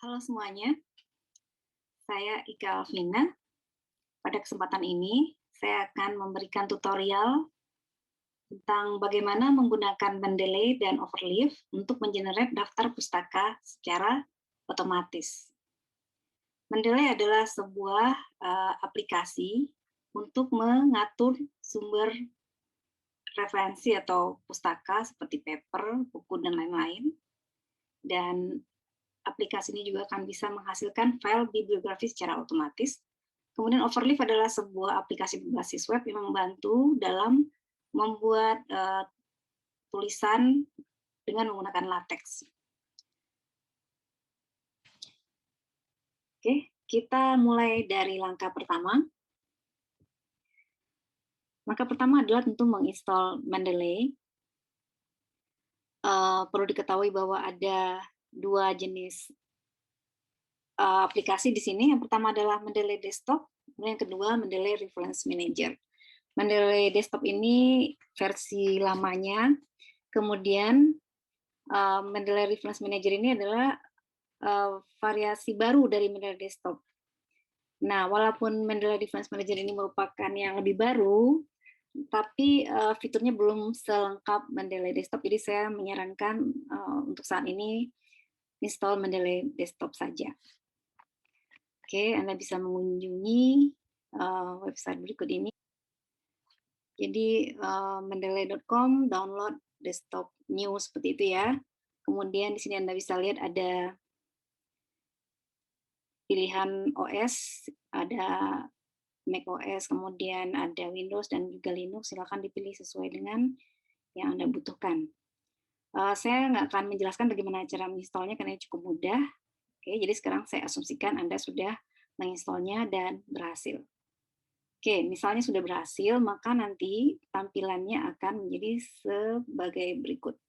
Halo semuanya, saya Ika Alvina. Pada kesempatan ini, saya akan memberikan tutorial tentang bagaimana menggunakan Mendeley dan Overleaf untuk mengenerate daftar pustaka secara otomatis. Mendeley adalah sebuah aplikasi untuk mengatur sumber referensi atau pustaka seperti paper, buku, dan lain-lain. Dan aplikasi ini juga akan bisa menghasilkan file bibliografi secara otomatis. Kemudian Overleaf adalah sebuah aplikasi berbasis web yang membantu dalam membuat tulisan dengan menggunakan latex. Oke, kita mulai dari langkah pertama. Langkah pertama adalah tentu menginstal Mendeley. Perlu diketahui bahwa ada dua jenis aplikasi di sini. Yang pertama adalah Mendeley Desktop, kemudian yang kedua Mendeley Reference Manager. Mendeley Desktop ini versi lamanya, kemudian Mendeley Reference Manager ini adalah variasi baru dari Mendeley Desktop. Nah, walaupun Mendeley Reference Manager ini merupakan yang lebih baru, tapi fiturnya belum selengkap Mendeley Desktop, jadi saya menyarankan untuk saat ini install Mendeley Desktop saja. Oke, Anda bisa mengunjungi website berikut ini. Jadi mendeley.com, download desktop new seperti itu ya. Kemudian di sini Anda bisa lihat ada pilihan OS, ada Mac OS, kemudian ada Windows dan juga Linux. Silakan dipilih sesuai dengan yang Anda butuhkan. Saya nggak akan menjelaskan bagaimana cara menginstalnya karena ini cukup mudah. Oke, jadi sekarang saya asumsikan Anda sudah menginstalnya dan berhasil. Oke, misalnya sudah berhasil, maka nanti tampilannya akan menjadi sebagai berikut.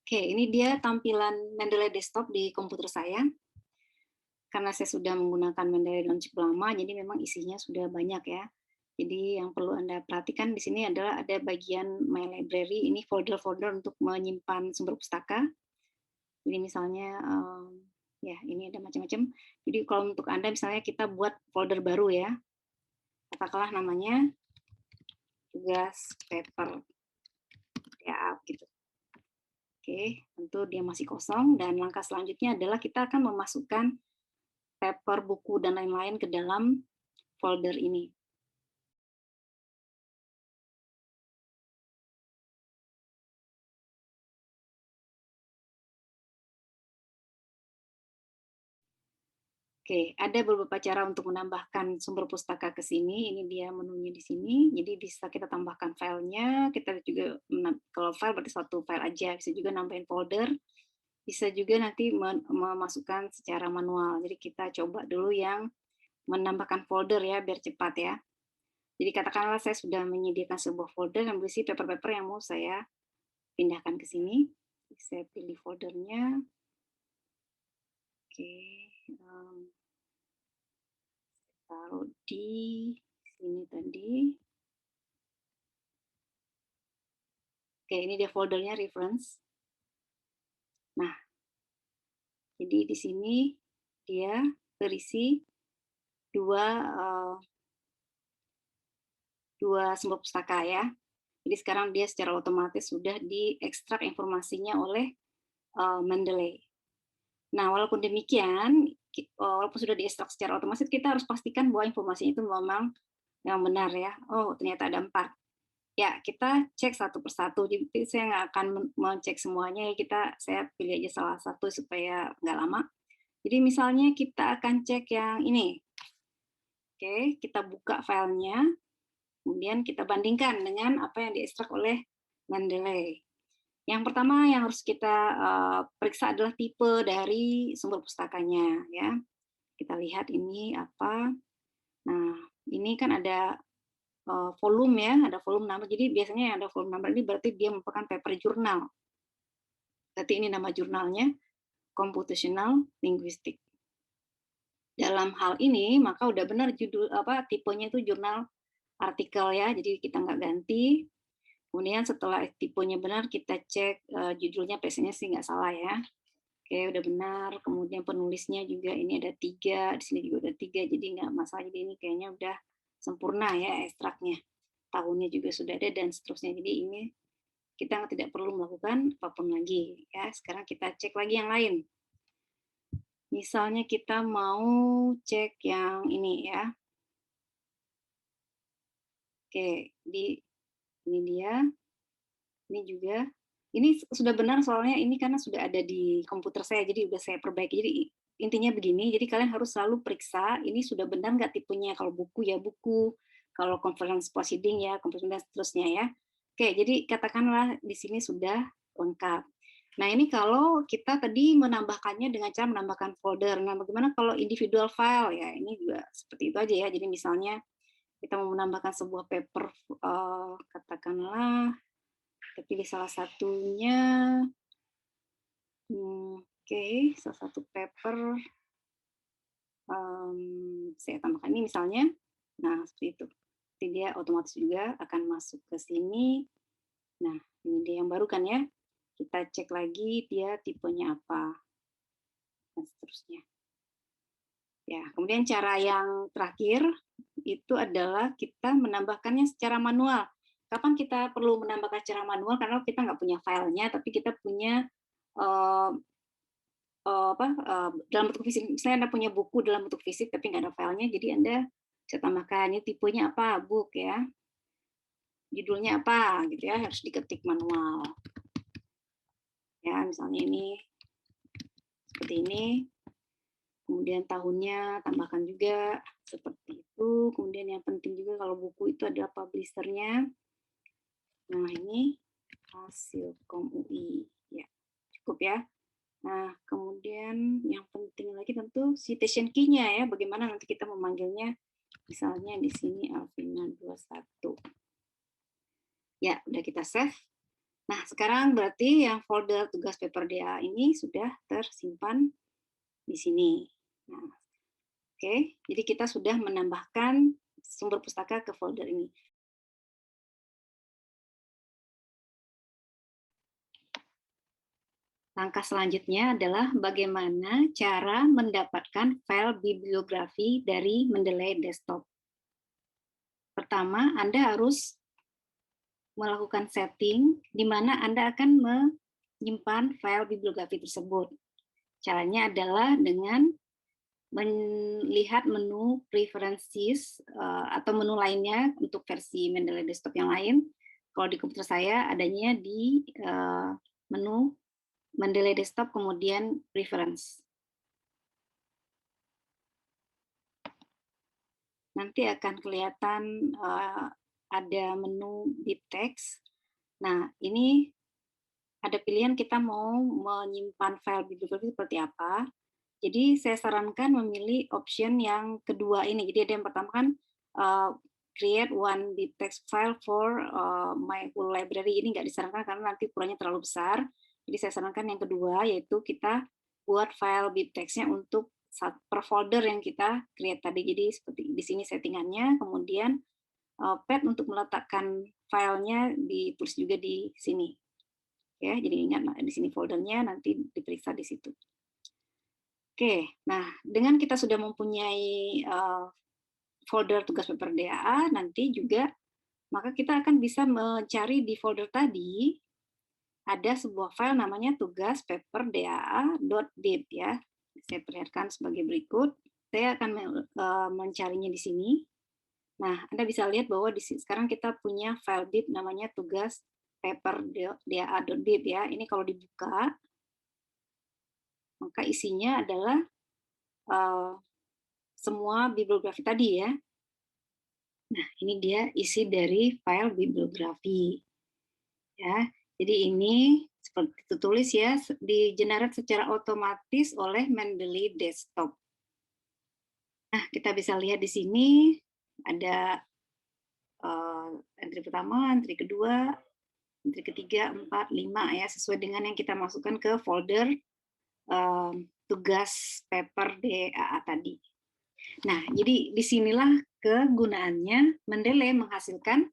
Oke, ini dia tampilan Mendeley Desktop di komputer saya. Karena saya sudah menggunakan Mendeley dalam cukup lama, jadi memang isinya sudah banyak ya. Jadi yang perlu Anda perhatikan di sini adalah ada bagian My Library, ini folder-folder untuk menyimpan sumber pustaka. Jadi misalnya, ya ini ada macam-macam. Jadi kalau untuk Anda misalnya kita buat folder baru ya, katakanlah namanya tugas paper, ya gitu. Oke, tentu dia masih kosong dan langkah selanjutnya adalah kita akan memasukkan paper, buku, dan lain-lain ke dalam folder ini. Oke, ada beberapa cara untuk menambahkan sumber pustaka ke sini. Ini dia menunya di sini. Jadi bisa kita tambahkan filenya. Kita juga kalau file berarti satu file aja. Bisa juga nambahin folder. Bisa juga nanti memasukkan secara manual. Jadi kita coba dulu yang menambahkan folder ya, biar cepat ya. Jadi katakanlah saya sudah menyediakan sebuah folder yang berisi paper-paper yang mau saya pindahkan ke sini. Saya pilih foldernya. Oke. Taruh di sini tadi. Oke, ini dia foldernya reference. Nah, jadi di sini dia berisi dua sumber pustaka ya. Jadi sekarang dia secara otomatis sudah diekstrak informasinya oleh Mendeley. Nah, walaupun demikian, walaupun sudah diekstrak secara otomatis, kita harus pastikan bahwa informasinya itu memang yang benar ya. Oh, ternyata ada 4. Ya, kita cek satu persatu. Jadi saya nggak akan mengecek semuanya. Saya pilih aja salah satu supaya nggak lama. Jadi misalnya kita akan cek yang ini. Oke, kita buka filenya, kemudian kita bandingkan dengan apa yang diekstrak oleh Mendeley. Yang pertama yang harus kita periksa adalah tipe dari sumber pustakanya. Ya, kita lihat ini apa. Nah, ini kan ada volume ya, ada volume number. Jadi biasanya yang ada volume number ini berarti dia merupakan paper jurnal. Berarti ini nama jurnalnya Computational Linguistics. Dalam hal ini maka udah benar judul tipenya itu jurnal artikel ya. Jadi kita nggak ganti. Kemudian setelah tipenya benar kita cek judulnya, biasanya sih nggak salah ya. Oke, udah benar. Kemudian penulisnya juga ini ada 3, di sini juga udah 3, jadi nggak masalah. Jadi ini kayaknya udah sempurna ya ekstraknya. Tahunnya juga sudah ada dan seterusnya. Jadi ini kita tidak perlu melakukan apapun lagi ya. Sekarang kita cek lagi yang lain. Misalnya kita mau cek yang ini ya. Oke, ini dia. Ini juga. Ini sudah benar soalnya ini karena sudah ada di komputer saya, jadi udah saya perbaiki. Jadi intinya begini, jadi kalian harus selalu periksa ini sudah benar nggak tipenya. Kalau buku ya buku, kalau conference proceeding ya conference dan seterusnya ya. Oke, jadi katakanlah di sini sudah lengkap. Nah ini kalau kita tadi menambahkannya dengan cara menambahkan folder. Nah bagaimana kalau individual file ya? Ini juga seperti itu aja ya. Jadi misalnya kita mau menambahkan sebuah paper, katakanlah kita pilih salah satunya. Oke, salah satu paper saya tambahkan ini misalnya. Nah, seperti itu. Nanti dia otomatis juga akan masuk ke sini. Nah, ini dia yang baru kan ya. Kita cek lagi dia tipenya apa. Dan seterusnya. Ya, kemudian cara yang terakhir itu adalah kita menambahkannya secara manual. Kapan kita perlu menambahkan secara manual? Karena kita nggak punya filenya, tapi kita punya dalam bentuk fisik. Misalnya Anda punya buku dalam bentuk fisik tapi nggak ada filenya, jadi Anda bisa tambahkan ini tipenya apa, book ya, judulnya apa gitu ya, harus diketik manual. Ya, misalnya ini seperti ini. Kemudian tahunnya tambahkan juga seperti itu. Kemudian yang penting juga kalau buku itu adalah publisher-nya. Nah, ini Hasilkom UI. Ya, cukup ya. Nah, kemudian yang penting lagi tentu citation key-nya ya, bagaimana nanti kita memanggilnya. Misalnya di sini Alvina 21. Ya, udah kita save. Nah, sekarang berarti yang folder tugas paper DA ini sudah tersimpan di sini. Nah, oke, jadi kita sudah menambahkan sumber pustaka ke folder ini. Langkah selanjutnya adalah bagaimana cara mendapatkan file bibliografi dari Mendeley Desktop. Pertama, Anda harus melakukan setting di mana Anda akan menyimpan file bibliografi tersebut. Caranya adalah dengan melihat menu preferences atau menu lainnya untuk versi Mendeley Desktop yang lain. Kalau di komputer saya adanya di menu Mendeley Desktop kemudian preference. Nanti akan kelihatan ada menu deep text. Nah, ini ada pilihan kita mau menyimpan file bibliografi seperti apa. Jadi saya sarankan memilih option yang kedua ini. Jadi ada yang pertama kan create one deep text file for my whole library. Ini nggak disarankan karena nanti ukurannya terlalu besar. Jadi saya sarankan yang kedua, yaitu kita buat file deep text-nya untuk per folder yang kita create tadi. Jadi seperti di sini settingannya, kemudian pad untuk meletakkan filenya ditulis juga di sini. Ya, jadi ingat di sini foldernya, nanti diperiksa di situ. Oke, nah dengan kita sudah mempunyai folder tugas paper DAA, nanti juga maka kita akan bisa mencari di folder tadi ada sebuah file namanya tugas paper DAA.dip ya. Saya perlihatkan sebagai berikut. Saya akan mencarinya di sini. Nah, Anda bisa lihat bahwa di sini sekarang kita punya file dip namanya tugas paper DAA.dip ya. Ini kalau dibuka, maka isinya adalah semua bibliografi tadi ya. Nah, ini dia isi dari file bibliografi. Ya, jadi ini seperti tertulis ya, di-generate secara otomatis oleh Mendeley Desktop. Nah, kita bisa lihat di sini ada entry pertama, entry kedua, entry ketiga, 4, 5 ya, sesuai dengan yang kita masukkan ke folder tugas paper DAA tadi. Nah, jadi disinilah kegunaannya Mendeley menghasilkan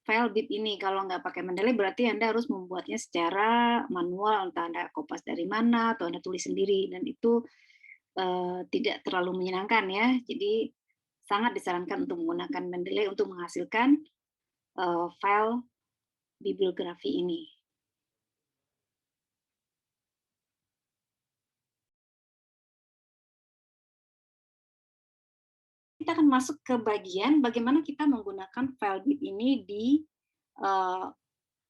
file BIP ini. Kalau nggak pakai Mendeley berarti Anda harus membuatnya secara manual, entah Anda kopas dari mana atau Anda tulis sendiri, dan itu tidak terlalu menyenangkan ya. Jadi sangat disarankan untuk menggunakan Mendeley untuk menghasilkan file bibliografi ini. Kita akan masuk ke bagian bagaimana kita menggunakan file BIP ini di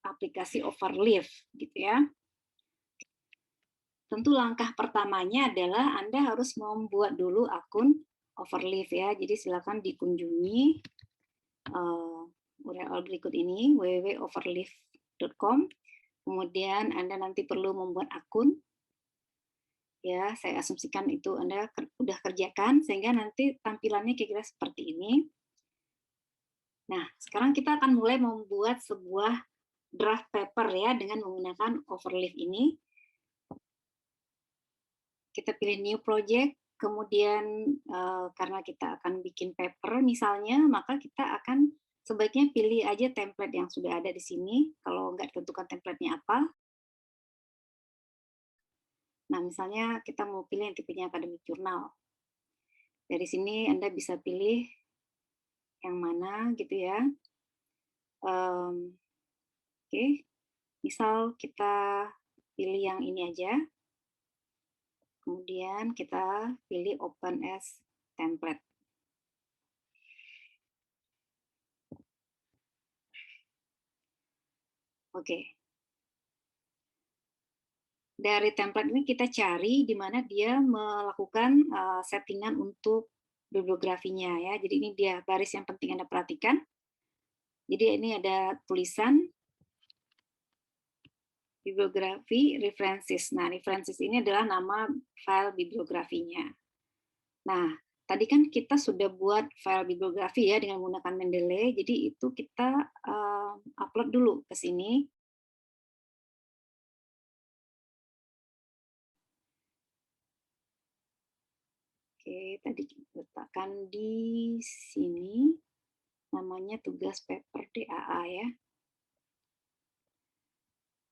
aplikasi Overleaf, gitu ya. Tentu langkah pertamanya adalah Anda harus membuat dulu akun Overleaf ya. Jadi silakan dikunjungi URL berikut ini, www.overleaf.com. Kemudian Anda nanti perlu membuat akun. Ya, saya asumsikan itu Anda sudah kerjakan, sehingga nanti tampilannya kira-kira seperti ini. Nah, sekarang kita akan mulai membuat sebuah draft paper ya dengan menggunakan Overleaf ini. Kita pilih new project, kemudian karena kita akan bikin paper misalnya, maka kita akan sebaiknya pilih aja template yang sudah ada di sini, kalau nggak ditentukan template-nya apa. Nah, misalnya kita mau pilih yang tipenya academic journal. Dari sini Anda bisa pilih yang mana gitu ya. Oke, misal kita pilih yang ini aja. Kemudian kita pilih open as template. Oke. Dari template ini kita cari di mana dia melakukan settingan untuk bibliografinya ya. Jadi ini dia baris yang penting Anda perhatikan. Jadi ini ada tulisan bibliografi references. Nah, references ini adalah nama file bibliografinya. Nah, tadi kan kita sudah buat file bibliografi ya dengan menggunakan Mendeley. Jadi itu kita upload dulu ke sini. Oke, tadi kita letakkan di sini, namanya tugas paper DAA ya.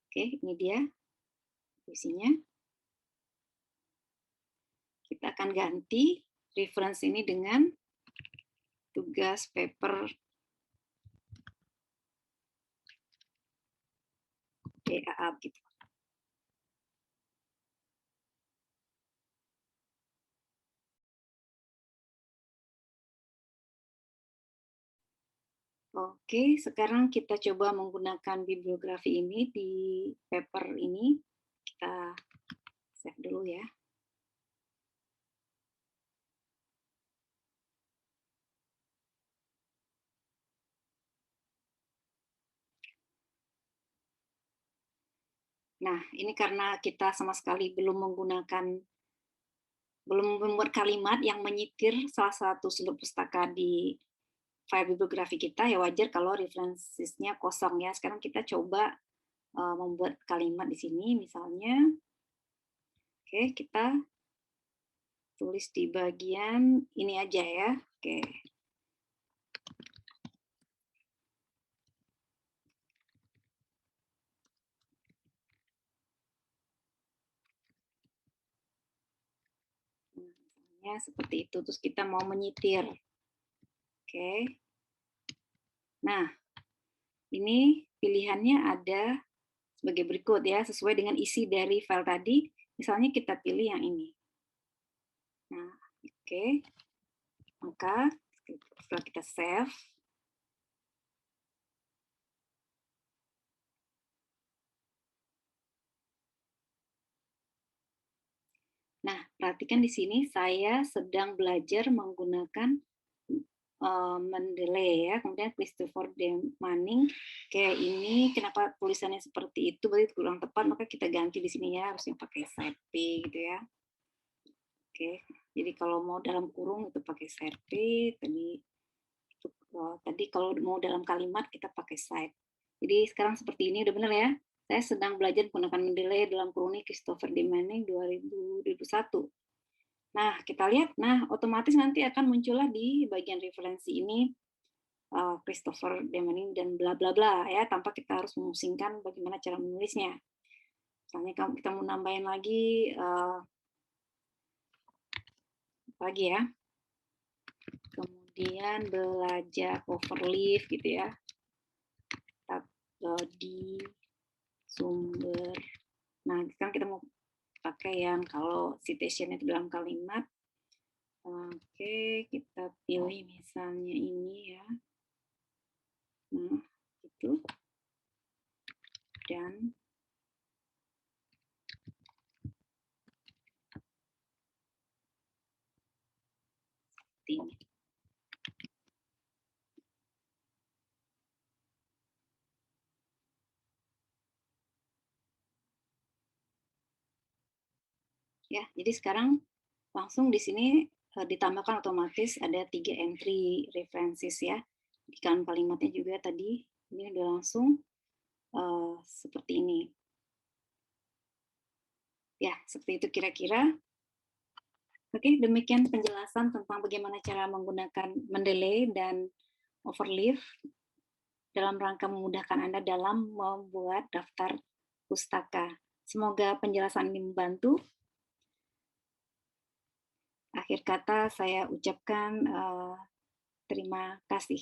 Oke, ini dia isinya. Kita akan ganti reference ini dengan tugas paper DAA gitu. Oke, sekarang kita coba menggunakan bibliografi ini di paper ini. Kita save dulu ya. Nah, ini karena kita sama sekali belum membuat kalimat yang menyitir salah satu sumber pustaka di file bibliografi kita, ya wajar kalau references-nya kosong ya. Sekarang kita coba membuat kalimat di sini, misalnya, oke, kita tulis di bagian ini aja ya. Oke. Misalnya seperti itu, terus kita mau menyitir. Oke. Nah, ini pilihannya ada sebagai berikut ya, sesuai dengan isi dari file tadi. Misalnya kita pilih yang ini. Nah, oke. Maka setelah kita save, nah, perhatikan di sini saya sedang belajar menggunakan Mendeley ya, kemudian Christopher D. Manning kayak ini, kenapa tulisannya seperti itu, berarti kurang tepat, maka kita ganti di sini ya, harusnya pakai side P gitu ya. Oke, jadi kalau mau dalam kurung itu pakai side P, tadi kalau mau dalam kalimat kita pakai side. Jadi sekarang seperti ini udah benar ya. Saya sedang belajar menggunakan Mendeley dalam kurung ini Christopher D. Manning 2001. Nah, kita lihat, nah otomatis nanti akan muncullah di bagian referensi ini Christopher Demanin dan bla bla bla ya, tanpa kita harus memusingkan bagaimana cara menulisnya. Misalnya kalau kita mau nambahin lagi lagi ya. Kemudian belajar overleaf gitu ya. Di sumber. Nah, sekarang kita mau pakai yang kalau citation itu dalam kalimat. Oke, kita pilih misalnya ini ya. Nah, itu. Dan ini. Ya, jadi sekarang langsung di sini ditambahkan otomatis ada 3 entry references ya. Di dalam kalimatnya juga tadi ini udah langsung seperti ini. Ya, seperti itu kira-kira. Oke, demikian penjelasan tentang bagaimana cara menggunakan Mendeley dan Overleaf dalam rangka memudahkan Anda dalam membuat daftar pustaka. Semoga penjelasan ini membantu. Akhir kata saya ucapkan terima kasih.